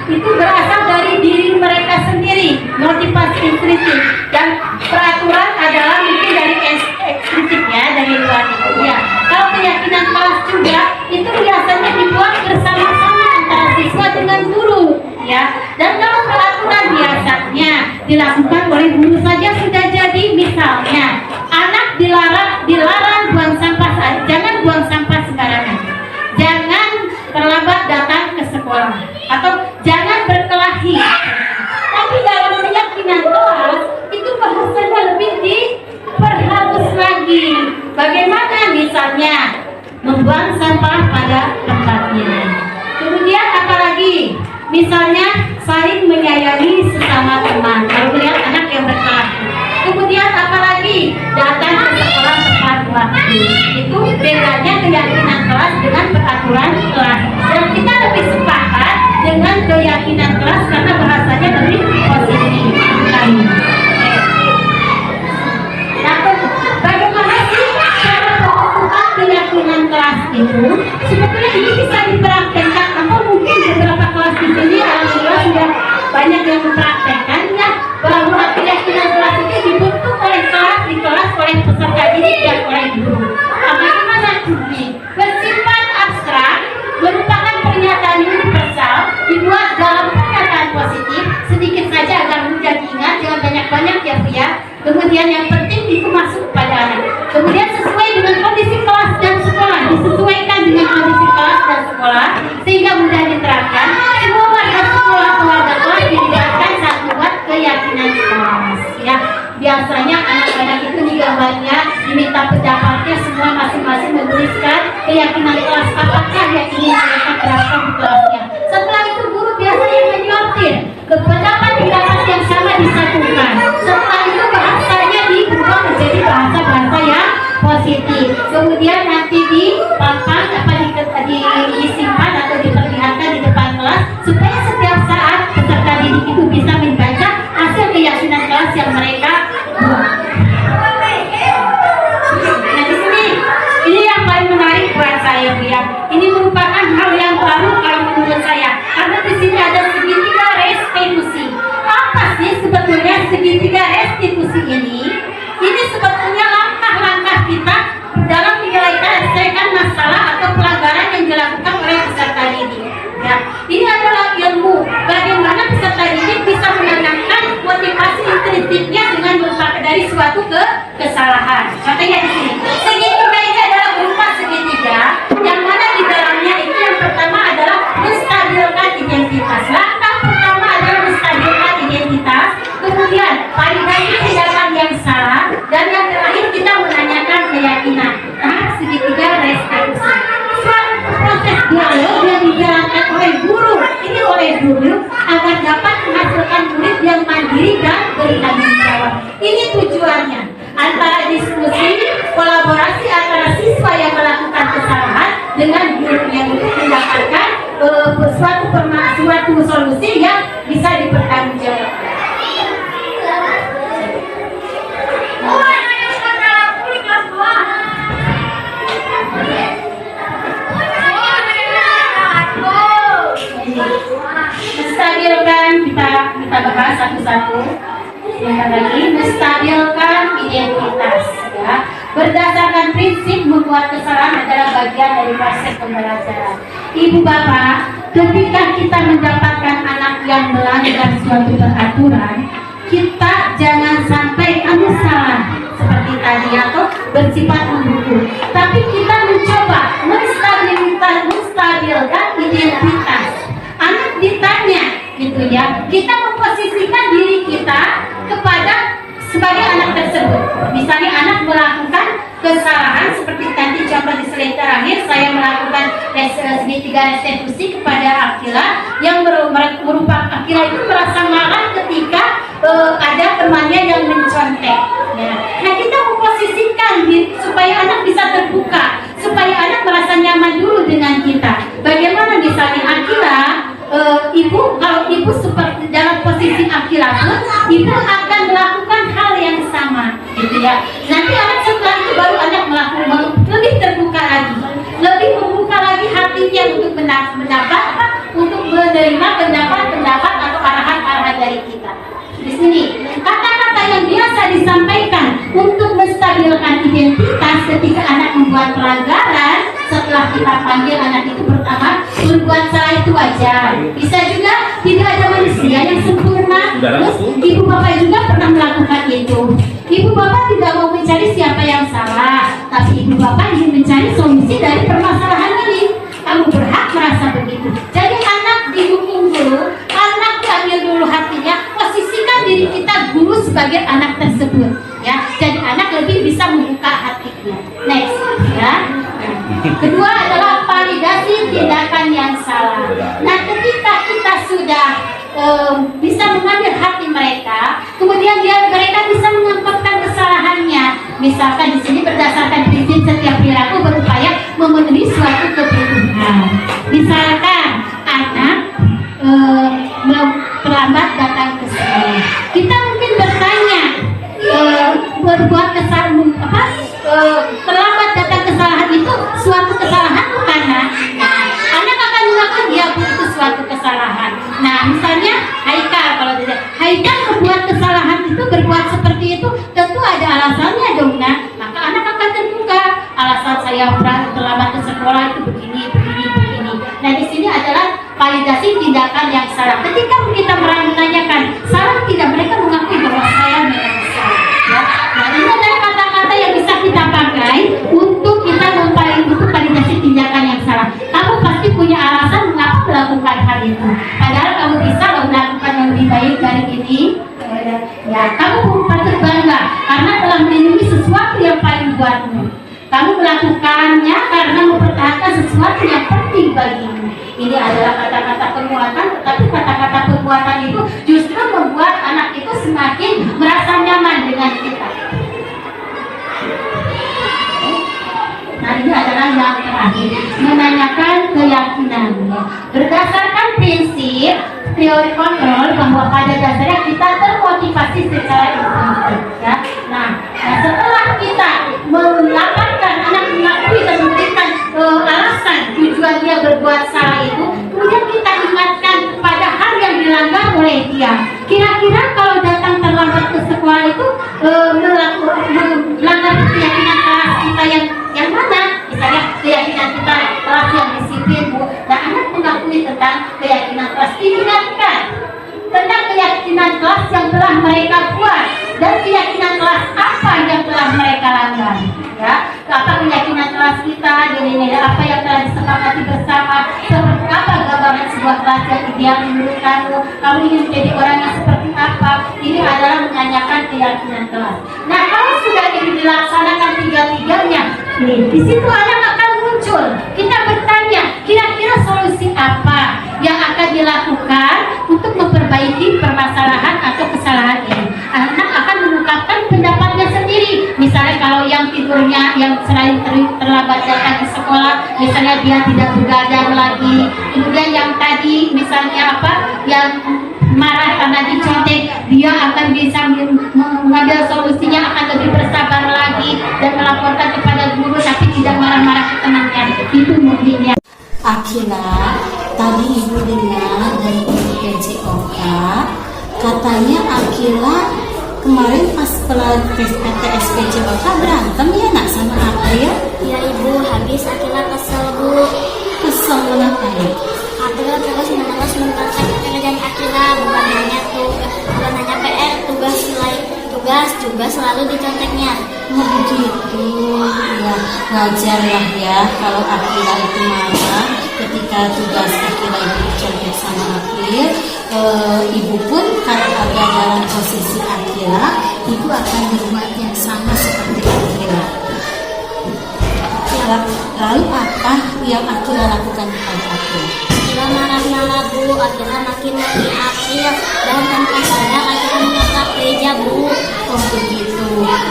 itu berasal dari diri mereka sendiri, motivasi intrinsik, dan peraturan adalah mungkin dari ekstrinsi ya, dari luar itu ya. Kalau keyakinan kelas juga itu biasanya dibuat bersama-sama antara siswa dengan guru ya. Dan kalau peraturan biasanya dilakukan oleh guru saja sudah jadi. Misalnya anak dilarang buang sampah, jangan buang sampah sembarangan, jangan terlambat datang ke sekolah, atau jangan berkelahi. Tapi dalam keyakinan kelas itu bahasanya lebih diperhalus lagi. Bagaimana misalnya membuang sampah pada tempatnya. Kemudian apalagi? Misalnya saling menyayangi sesama teman. Kalau melihat anak yang berkelahi. Kemudian apalagi? Datang ke sekolah tepat waktu. Itu bedanya keyakinan kelas dengan peraturan kelas. Dan kita lebih sepakat dengan keyakinan kelas karena bahasanya lebih positif. Bagaimana sih cara menentukan keyakinan kelas itu? Sebetulnya ini bisa dipraktekkan, atau mungkin beberapa kelas di sini alhamdulillah sudah banyak yang mempraktekannya, bahwa keyakinan kelas itu dibentuk oleh kelas, di kelas oleh peserta didik dan oleh guru. Bagaimana ini? Bersifat abstrak, merupakan pernyataan universal, dibuat dalam pernyataan positif, sedikit saja agar mudah diingat, jangan banyak-banyak ya Bu ya. Kemudian yang penting itu masuk pada anak. Kemudian sesuai dengan kondisi kelas dan sekolah, disesuaikan dengan kondisi kelas dan sekolah sehingga mudah diterapkan. Semua warga sekolah, keluarga kelas dilibatkan saat membuat keyakinan kelas. Ya, biasanya anak-anak itu di gambarnya diminta pendapatnya, semua masing-masing menuliskan keyakinan kelas apakah yang ingin mereka terapkan di kelasnya. Setelah itu guru biasanya menyortir pendapat yang sama disatukan. Setelah itu bahasanya diubah menjadi bahasa-bahasa yang positif. Kemudian nanti dipampang disimpan atau diperlihatkan di depan kelas supaya setiap saat peserta didik itu bisa membaca hasil keyakinan kelas yang mereka buat. Nah di sini ini yang paling menarik buat saya Bu ya. Ini merupakan hal yang baru kalau menurut saya, karena di sini ada segitiga restitusi. Apa sih sebetulnya segitiga restitusi ini? Ini sebetulnya langkah-langkah kita dalam menyelesaikan masalah atau pelanggaran yang dilakukan oleh peserta didik. Ya, ini adalah ilmu bagaimana peserta didik bisa menanamkan motivasi intrinsiknya dengan merupakan dari suatu kesalahan. Contohnya di sini, segitiga ini adalah berupa segitiga yang mana di dalamnya itu yang pertama adalah menstabilkan identitas. Langkah pertama adalah menstabilkan identitas. Kemudian validasi tindakan yang salah, dan yang terakhir kita menanyakan keyakinan. Tahap segitiga restitusi. Suatu proses dialog yang dijalankan oleh guru, ini oleh guru agar dapat menghasilkan murid yang mandiri dan bertanggung jawab. Ini tujuannya antara diskusi, kolaborasi antara siswa yang melakukan kesalahan dengan guru yang mendapatkan suatu solusi yang bisa dipertanggungjawabkan. Menstabilkan, kita bahas satu-satu. Yang lagi, menstabilkan identitas ya. Berdasarkan prinsip membuat kesalahan adalah bagian dari proses pembelajaran. Ibu bapak, ketika kita mendapatkan anak yang melanggar suatu peraturan, kita jangan sampai kamu salah seperti tadi atau bersifat mendukung, tapi kita mencoba menstabilkan identitas. Anak ditanya gitu ya, kita memposisikan diri kita kepada sebagai anak tersebut. Misalnya anak melakukan kesalahan seperti tadi contoh di slide terakhir saya melakukan segitiga restitusi kepada Akila yang merupakan Akila itu merasa marah ketika ada temannya yang mencontek. Nah kita memposisikan supaya anak bisa terbuka, supaya anak merasa nyaman dulu dengan kita. Bagaimana misalnya Akila, kalau ibu seperti dalam posisi Akila pun, ibu akan melakukan hal yang sama, gitu ya. Nanti anak setelah itu baru anak melakukan lebih terbuka lagi, lebih membuka lagi hatinya untuk untuk menerima pendapat atau arahan-arahan dari kita. Di sini kata-kata yang biasa disampaikan untuk menstabilkan identitas ketika anak membuat pelanggaran. Setelah kita panggil anak itu pertama berbuat salah itu wajar. Bisa juga tidak ada manusia yang sempurna. Terus ibu bapak juga pernah melakukan itu. Ibu bapak tidak mau mencari siapa yang salah, tapi ibu bapak ingin mencari solusi dari permasalahan ini. Kamu berhak merasa begitu. Jadi anak dihukum dulu, anak diambil dulu hatinya, posisikan diri kita guru sebagai anak tersebut, ya. Jadi anak lebih bisa membuka hatinya. Next, ya. Kedua adalah validasi tindakan yang salah. Nah, ketika kita sudah bisa mengambil hati mereka, kemudian mereka bisa mengampakkan kesalahannya. Misalkan di sini berdasarkan prinsip setiap perilaku berupaya memenuhi suatu kebutuhan. Misalkan anak terlambat datang ke sekolah, kita mungkin bertanya berbuat kesalahan terlambat datang kesalahan itu suatu kesalahan bukan? Nah, anak akan mengaku dia itu suatu kesalahan. Nah, misalnya Haikal berbuat kesalahan itu, berbuat seperti itu, tentu ada alasannya dong. Nah, maka anak akan terbuka. Alasan saya terlambat ke sekolah itu begini. Nah, di sini adalah validasi tindakan yang salah. Ketika kita menanyakan salah tidak, mereka mengakui bahwa saya memang salah. Ya. Nah, ini adalah kata-kata yang bisa kita pakai untuk kita validasi tindakan yang salah. Kamu pasti punya alasan mengapa melakukan hal itu. Padahal kamu bisa melakukan yang lebih baik dari ini. Ya, kamu patut bangga karena telah melindungi sesuatu yang paling buatmu. Kamu melakukannya karena mempertahankan sesuatu yang penting bagimu. Ini adalah kata-kata penguatan, tetapi kata-kata penguatan itu justru membuat anak itu semakin merasa nyaman dengan kita. Nah, ini adalah yang terakhir, menanyakan keyakinan. Berdasarkan prinsip teori kontrol bahwa pada dasarnya kita termotivasi secara instinktif, ya. Nah, setelah kita mendapatkan anak mengakui dan memberikan alasan tujuan dia berbuat salah itu, kemudian kita ingatkan kepada hal yang dilanggar oleh dia. Kira-kira kalau datang terlambat ke sekolah itu melanggar keyakinan kelas kita yang mana? Misalnya keyakinan kita kelas yang disiplin, Bu. Nah, anak mengakui tentang keyakinan kelas, diingatkan tentang keyakinan kelas yang telah mereka buat dan keyakinan kelas apa yang telah mereka langgar, ya. Apa keyakinan kelas kita, nilai-nilai apa yang telah disepakati bersama, seperti apa gambaran sebuah kelas yang ideal menurut kamu ingin menjadi orang yang seperti apa. Ini adalah menanyakan keyakinan kelas. Nah, kalau sudah ini dilaksanakan tiga-tiganya, di situ anak akan muncul. Kita bertanya, kira-kira solusi apa yang akan dilakukan untuk memperbaiki permasalahan atau kesalahan ini. Anak akan mengungkapkan pendapatnya sendiri. Misalnya kalau yang tidurnya yang selain terlambat datang ke sekolah, misalnya dia tidak begadang lagi. Kemudian yang tadi misalnya yang marah karena dicontek, dia akan bisa mengambil solusinya, akan lebih bersabar lagi dan melaporkan kepada guru tapi tidak marah-marah ke temannya. Itu mungkinnya. Akila, tadi ibu dengar dari PJOK, katanya Akila kemarin pas tes PJOK berantem ya nak sama April? Ya ibu, habis Akila kesel bu. Kesel kenapa ya? April terus menerus mencontek pekerjaan Akila, bukan hanya PR, tugas juga selalu diconteknya. Oh begitu, ya wajar lah ya kalau Akila itu marah ketika tugas Akila itu dicontek sama April. Ibu pun kalau ada dalam posisi Akila, ibu akan berbuat yang sama seperti Akila. Akila. Lalu apa yang Akila lakukan kepada Akila? Akila marah-marah Bu, Akila maki-maki Akil dan tanpa sadar Akila menabrak meja Bu. Oh begitu.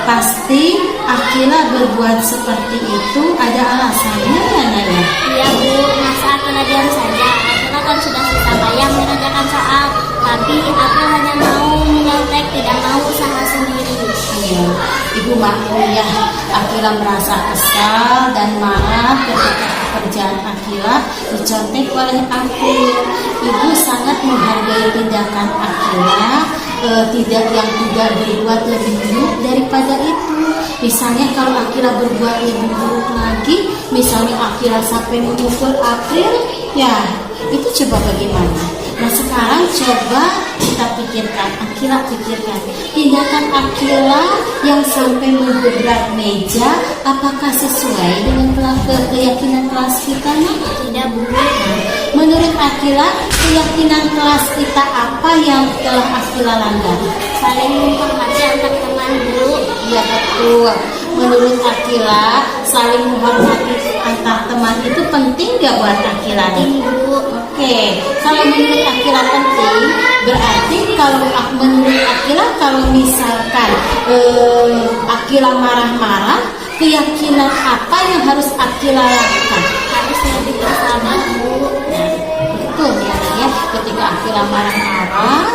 Pasti Akila berbuat seperti itu ada alasannya ya Naya? Iya Bu, masa Akila diam saja? Akila kan sudah susah payah mengerjakan soal, tapi Akila hanya mau menyontek, tidak mau usaha sendiri. Iya, Ibu maklum ya, Akila merasa kesal dan marah ketika pekerjaan Akila dicontek oleh Akil. Ibu sangat menghargai tindakan Akila, tidak berbuat lebih buruk daripada itu. Misalnya kalau Akila berbuat lebih buruk lagi, misalnya Akila sampai memukul April, ya itu coba bagaimana? Nah sekarang coba kita pikirkan, Akila pikirkan tindakan Akila yang sampai menggebrak meja, apakah sesuai dengan keyakinan kelas kita? Tidak Bu. Menurut Akila, keyakinan kelas kita apa yang telah Akila langgar? Saling menghormati antar teman Bu. Iya betul. Menurut Akila, saling menghormati antar teman itu penting gak buat Akila? Bu. Oke, kalau menurut Akila penting, berarti kalau menurut Akila kalau misalkan Akila marah-marah, keyakinan apa yang harus Akila lakukan? Harus lebih bersabar Bu. Betul ya, ketika Akila marah-marah,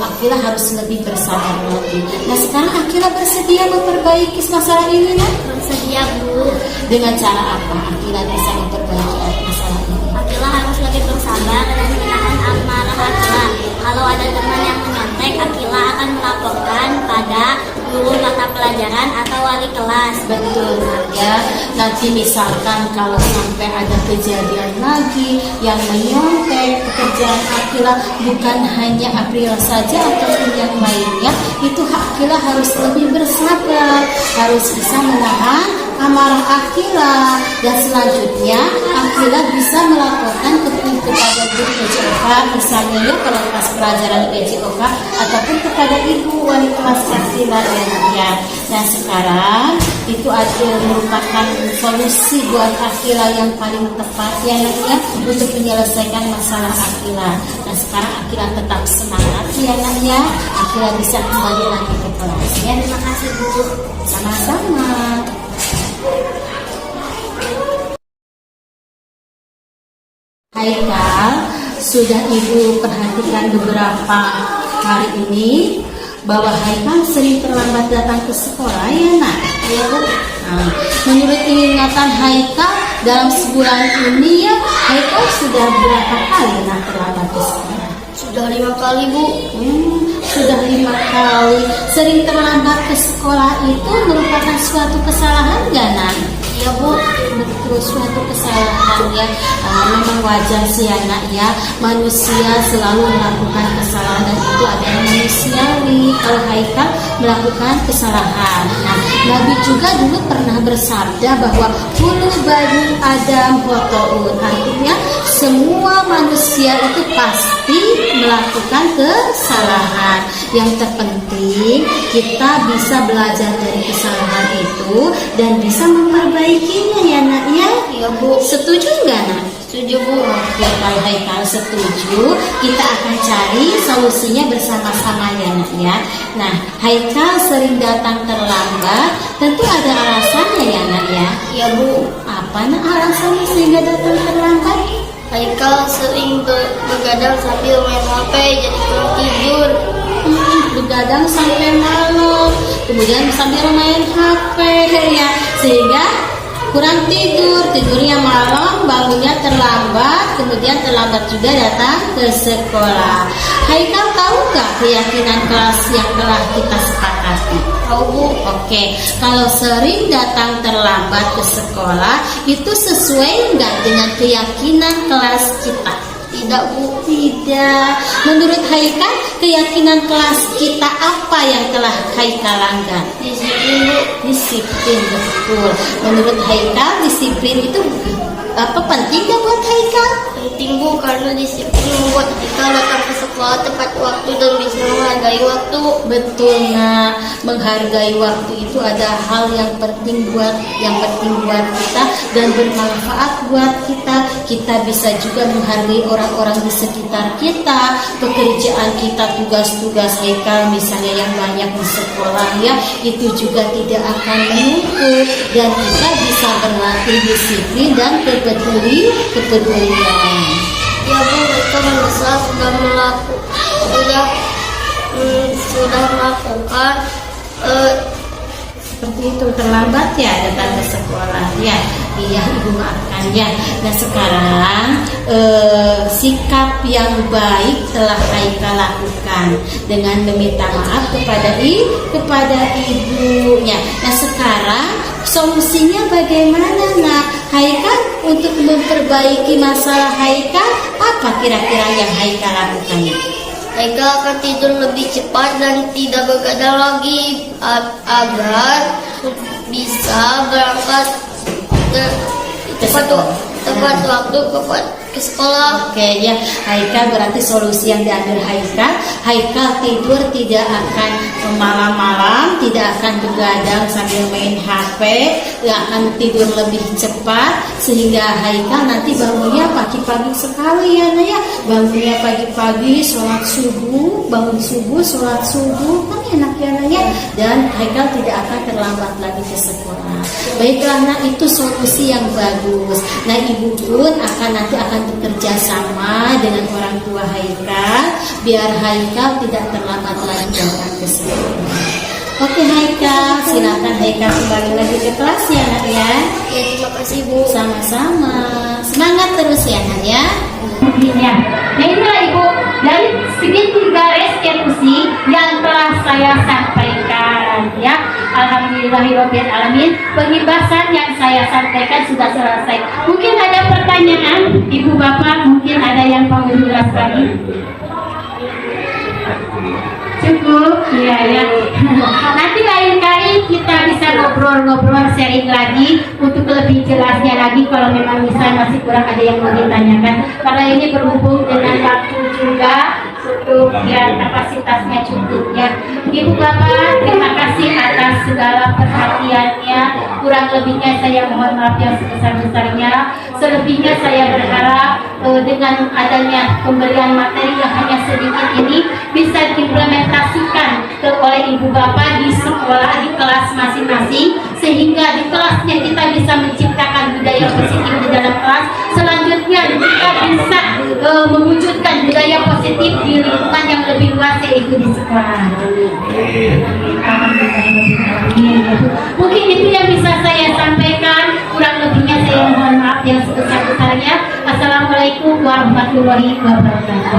Akila harus lebih bersabar lagi. Nah sekarang Akila bersedia memperbaiki masalah ini ya? Bersedia Bu. Dengan cara apa Akila bisa memperbaiki masalah ini? Akila harus lebih bersabar dan menahan amarah Akila. Kalau ada teman yang menyontek, Akila akan melaporkan pada guru mata pelajaran atau wali kelas. Betul ya. Nanti misalkan kalau sampai ada kejadian lagi yang menyontek pekerjaan Akila, bukan hanya April saja ataupun yang lainnya, itu Akila harus lebih bersabar, harus bisa menahan amarah Akila, dan selanjutnya Akila bisa melaporkan kepada guru PJOK misalnya ya kalau kelas pelajaran PJOK ataupun kepada ibu wali kelas Akila ya. Nah sekarang itu ada merupakan solusi buat Akila yang paling tepat ya untuk menyelesaikan masalah Akila. Nah sekarang Akila tetap semangat ya ya, Akila bisa kembali lagi ke kelas ya. Terima kasih Bu. Sama-sama. Haikal, sudah Ibu perhatikan beberapa hari ini bahwa Haikal sering terlambat datang ke sekolah ya nak? Iya Bu. Nah, menurut ingatan Haikal dalam sebulan ini ya, Haikal sudah berapa kali nak terlambat ke sekolah? Sudah 5 kali Bu. Sudah 5 kali. Sering terlambat ke sekolah itu merupakan suatu kesalahan gak nak? Iya Bu. Betul, suatu kesalahan ya. Memang wajar sih ya nak ya, manusia selalu melakukan kesalahan dan itu adalah manusiawi kalau Haikal melakukan kesalahan. Nah, Nabi juga dulu pernah bersabda bahwa kullu bani Adam khotoun, artinya semua manusia itu pasti melakukan kesalahan. Yang terpenting kita bisa belajar dari kesalahan itu dan bisa memperbaikinya ya nak ya. Iya Bu. Setuju nggak nak? Setuju Bu. Oke, kalau Haikal setuju, kita akan cari solusinya bersama-sama ya nak ya. Nah, Haikal sering datang terlambat, tentu ada alasannya ya nak ya. Iya Bu. Apa nak alasannya sehingga datang terlambat? Haikal sering begadang sambil main HP jadi kurang tidur. Begadang sampai malam, kemudian sambil main HP ya, sehingga kurang tidur, tidurnya malam, bangunnya terlambat, kemudian terlambat juga datang ke sekolah. Haikal tahu nggak keyakinan kelas yang telah kita sepakati? Tahu Bu. Oke, kalau sering datang terlambat ke sekolah itu sesuai nggak dengan keyakinan kelas kita? Tidak Bu. Tidak. Menurut Haikal, keyakinan kelas kita apa yang telah Haikal langgar? Disiplin Bu. Disiplin, betul. Menurut Haikal, disiplin itu apa penting gak buat Haikal? Penting Bu, karena disiplin membuat kita datang ke sekolah tepat waktu dan bisa menghargai waktu. Betul, nah, menghargai waktu itu ada hal yang penting buat kita dan bermanfaat buat kita. Kita bisa juga menghargai orang-orang di sekitar kita, pekerjaan kita, tugas-tugas Haikal misalnya yang banyak di sekolah ya, itu juga tidak akan menumpuk dan kita bisa berlatih disiplin dan kepedulian. Ya Bu, mereka merasa sudah melakukan Seperti itu, terlambat ya datang ke sekolah ya. Iya, Ibu maafkan ya. Nah sekarang sikap yang baik telah Haikal lakukan dengan meminta maaf kepada ibunya. Nah sekarang solusinya bagaimana? Nah Haikal untuk memperbaiki masalah Haikal, apa kira-kira yang Haikal lakukan? Haikal akan tidur lebih cepat dan tidak begadang lagi agar bisa berangkat tepat waktu ke sekolah. Oke ya, Haikal berarti solusi yang diambil Haikal tidur tidak akan malam-malam, tidak akan begadang sambil main HP, akan tidur lebih cepat sehingga Haikal nanti bangunnya pagi-pagi sekali ya, ya. Bangunnya pagi-pagi, sholat subuh, bangun subuh, sholat subuh, kan enak ya, dan Haikal tidak akan terlambat lagi ke sekolah. Baiklah, nah itu solusi yang bagus. Nah ibu pun nanti akan bekerja sama dengan orang tua Haikal biar Haikal tidak terlambat lagi datang ke sekolah. Oke Haikal, silakan Haikal kembali lagi ke kelas ya nak ya. Ya terima kasih Bu. Sama-sama, semangat terus ya nak ya. Ya. Nah inilah Ibu, dari segitiga eksekusi yang telah saya sampaikan ya. Alhamdulillahirobbilalamin, pembahasan yang saya sampaikan sudah selesai. Mungkin ada pertanyaan Ibu Bapak, mungkin ada yang mau dijelaskan. Cukup, iya ya. Nanti lain kali kita bisa ngobrol-ngobrol, sharing lagi untuk lebih jelasnya lagi kalau memang misalnya masih kurang ada yang mau ditanyakan. Karena ini berhubung dengan waktu juga untuk ya kapasitasnya cukup ya. Ibu Bapak, terima kasih atas segala perhatiannya. Kurang lebihnya saya mohon maaf yang sebesar-besarnya. Selebihnya saya berharap dengan adanya pemberian materi yang hanya sedikit ini bisa diimplementasikan oleh Ibu Bapak di sekolah, di kelas masing-masing, sehingga di kelasnya kita bisa menciptakan budaya positif di dalam kelas. Selanjutnya kita bisa mewujudkan budaya positif di lingkungan yang lebih luas, yaitu di sekolah. Mungkin itu yang bisa saya sampaikan. Kurang lebihnya saya mohon maaf yang sebesar-besarnya. Assalamualaikum warahmatullahi wabarakatuh.